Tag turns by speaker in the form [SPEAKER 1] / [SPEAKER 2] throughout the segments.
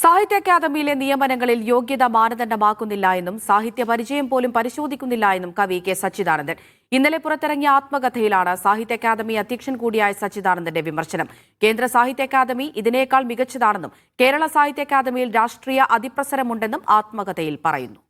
[SPEAKER 1] സാഹിത്യ അക്കാദമിയിലെ നിയമനങ്ങളിൽ യോഗ്യത മാനദണ്ഡമാക്കുന്നില്ല എന്നും സാഹിത്യ പരിചയം പോലും പരിശോധിക്കുന്നില്ല എന്നും കവി കെ സച്ചിദാനന്ദൻ. ഇന്നലെ പുറത്തിറങ്ങിയ ആത്മകഥയിലാണ് സാഹിത്യ അക്കാദമി അധ്യക്ഷൻ കൂടിയായ സച്ചിദാനന്ദന്റെ വിമർശനം. കേന്ദ്ര സാഹിത്യ അക്കാദമി ഇതിനേക്കാൾ മികച്ചതാണെന്നും കേരള സാഹിത്യ അക്കാദമിയിൽ രാഷ്ട്രീയ അതിപ്രസരമുണ്ടെന്നും ആത്മകഥയിൽ പറയുന്നു.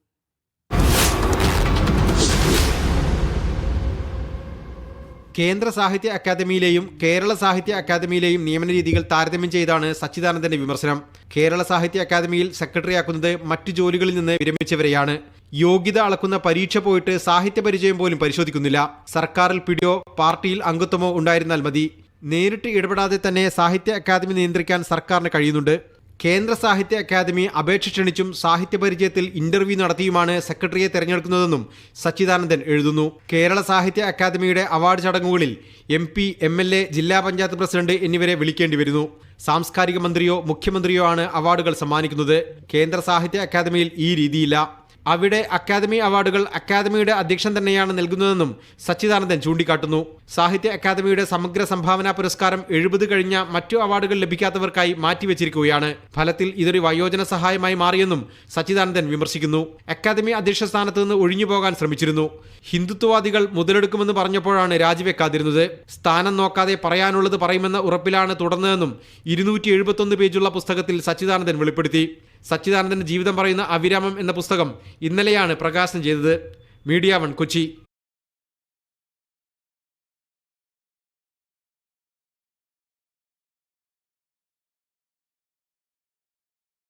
[SPEAKER 2] കേന്ദ്ര സാഹിത്യ അക്കാദമിയിലെയും കേരള സാഹിത്യ അക്കാദമിയിലെയും നിയമന രീതികൾ താരതമ്യം ചെയ്താണ് സച്ചിദാനന്ദന്റെ വിമർശനം. കേരള സാഹിത്യ അക്കാദമിയിൽ സെക്രട്ടറിയാക്കുന്നത് മറ്റു ജോലികളിൽ നിന്ന് വിരമിച്ചവരെയാണ്. യോഗ്യത അളക്കുന്ന പരീക്ഷ പോയിട്ട് സാഹിത്യ പരിചയം പോലും പരിശോധിക്കുന്നില്ല. സർക്കാരിൽ പിടിയോ പാർട്ടിയിൽ അംഗത്വമോ ഉണ്ടായിരുന്നാൽ മതി. നേരിട്ട് ഇടപെടാതെ തന്നെ സാഹിത്യ അക്കാദമി നിയന്ത്രിക്കാൻ സർക്കാരിന് കഴിയുന്നുണ്ട്. കേന്ദ്ര സാഹിത്യ അക്കാദമി അപേക്ഷ ക്ഷണിച്ചും സാഹിത്യ പരിചയത്തിൽ ഇന്റർവ്യൂ നടത്തിയുമാണ് സെക്രട്ടറിയെ തെരഞ്ഞെടുക്കുന്നതെന്നും സച്ചിദാനന്ദൻ എഴുതുന്നു. കേരള സാഹിത്യ അക്കാദമിയുടെ അവാർഡ് ചടങ്ങുകളിൽ MP, MLA, ജില്ലാ പഞ്ചായത്ത് പ്രസിഡന്റ് എന്നിവരെ വിളിക്കേണ്ടി വരുന്നു. സാംസ്കാരിക മന്ത്രിയോ മുഖ്യമന്ത്രിയോ ആണ് അവാർഡുകൾ സമ്മാനിക്കുന്നത്. കേന്ദ്ര സാഹിത്യ അക്കാദമിയിൽ ഈ രീതിയില്ല. അവിടെ അക്കാദമി അവാർഡുകൾ അക്കാദമിയുടെ അധ്യക്ഷൻ തന്നെയാണ് നൽകുന്നതെന്നും സച്ചിദാനന്ദൻ ചൂണ്ടിക്കാട്ടുന്നു. സാഹിത്യ അക്കാദമിയുടെ സമഗ്ര സംഭാവന പുരസ്കാരം 70 കഴിഞ്ഞ മറ്റു അവാർഡുകൾ ലഭിക്കാത്തവർക്കായി മാറ്റിവെച്ചിരിക്കുകയാണ്. ഫലത്തിൽ ഇതൊരു വയോജന സഹായമായി മാറിയെന്നും സച്ചിദാനന്ദൻ വിമർശിക്കുന്നു. അക്കാദമി അധ്യക്ഷ സ്ഥാനത്ത് നിന്ന് ഒഴിഞ്ഞുപോകാൻ ശ്രമിച്ചിരുന്നു. ഹിന്ദുത്വവാദികൾ മുതലെടുക്കുമെന്ന് പറഞ്ഞപ്പോഴാണ് രാജിവെക്കാതിരുന്നത്. സ്ഥാനം നോക്കാതെ പറയാനുള്ളത് പറയുമെന്ന ഉറപ്പിലാണ് തുടർന്നതെന്നും 271 പേജുള്ള പുസ്തകത്തിൽ സച്ചിദാനന്ദൻ വെളിപ്പെടുത്തി. സച്ചിദാനന്ദന്റെ ജീവിതം പറയുന്ന അവിരാമം എന്ന പുസ്തകം ഇന്നലെയാണ് പ്രകാശനം ചെയ്തത്. മീഡിയ 1 കൊച്ചി.